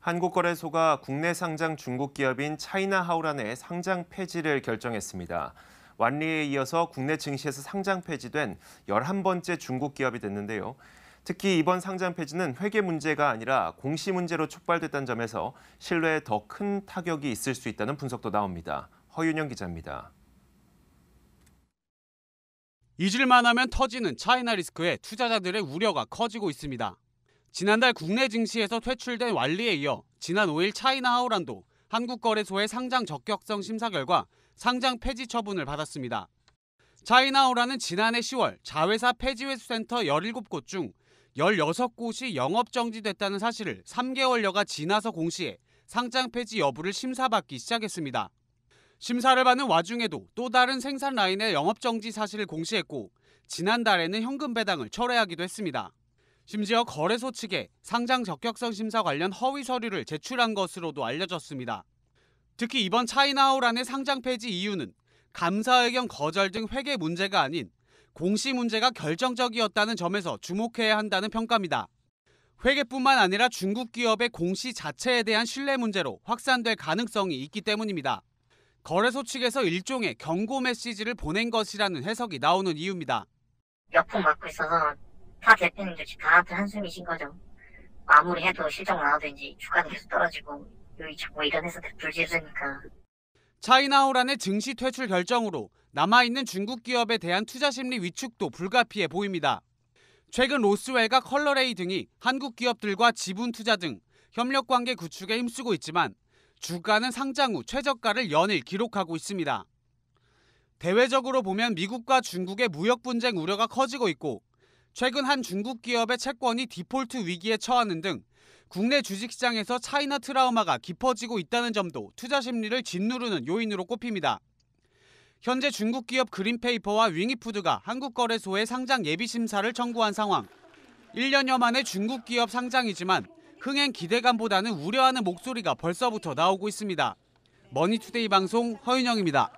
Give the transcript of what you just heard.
한국거래소가 국내 상장 중국 기업인 차이나하우란의 상장 폐지를 결정했습니다. 완리에 이어서 국내 증시에서 상장 폐지된 11번째 중국 기업이 됐는데요. 특히 이번 상장 폐지는 회계 문제가 아니라 공시 문제로 촉발됐다는 점에서 신뢰에 더 큰 타격이 있을 수 있다는 분석도 나옵니다. 허윤영 기자입니다. 잊을만 하면 터지는 차이나 리스크에 투자자들의 우려가 커지고 있습니다. 지난달 국내 증시에서 퇴출된 완리에 이어 지난 5일 차이나하우란도 한국거래소의 상장 적격성 심사 결과 상장 폐지 처분을 받았습니다. 차이나하우란은 지난해 10월 자회사 폐지회수센터 17곳 중 16곳이 영업정지됐다는 사실을 3개월여가 지나서 공시해 상장 폐지 여부를 심사받기 시작했습니다. 심사를 받는 와중에도 또 다른 생산 라인의 영업정지 사실을 공시했고 지난달에는 현금 배당을 철회하기도 했습니다. 심지어 거래소 측에 상장 적격성 심사 관련 허위 서류를 제출한 것으로도 알려졌습니다. 특히 이번 차이나하우란의 상장 폐지 이유는 감사 의견 거절 등 회계 문제가 아닌 공시 문제가 결정적이었다는 점에서 주목해야 한다는 평가입니다. 회계뿐만 아니라 중국 기업의 공시 자체에 대한 신뢰 문제로 확산될 가능성이 있기 때문입니다. 거래소 측에서 일종의 경고 메시지를 보낸 것이라는 해석이 나오는 이유입니다. 몇 푼 받고 있어서 타 대표님들 다한테 한숨이신 거죠. 아무리 해도 실적 나와도 이제 주가는 계속 떨어지고 여기 자꾸 이런 회사들 불지르니까. 차이나하우란의 증시 퇴출 결정으로 남아있는 중국 기업에 대한 투자 심리 위축도 불가피해 보입니다. 최근 로스웰과 컬러레이 등이 한국 기업들과 지분 투자 등 협력 관계 구축에 힘쓰고 있지만 주가는 상장 후 최저가를 연일 기록하고 있습니다. 대외적으로 보면 미국과 중국의 무역 분쟁 우려가 커지고 있고 최근 한 중국 기업의 채권이 디폴트 위기에 처하는 등 국내 주식시장에서 차이나 트라우마가 깊어지고 있다는 점도 투자 심리를 짓누르는 요인으로 꼽힙니다. 현재 중국 기업 그린페이퍼와 윙이푸드가 한국거래소에 상장 예비심사를 청구한 상황. 1년여 만에 중국 기업 상장이지만 흥행 기대감보다는 우려하는 목소리가 벌써부터 나오고 있습니다. 머니투데이 방송 허윤영입니다.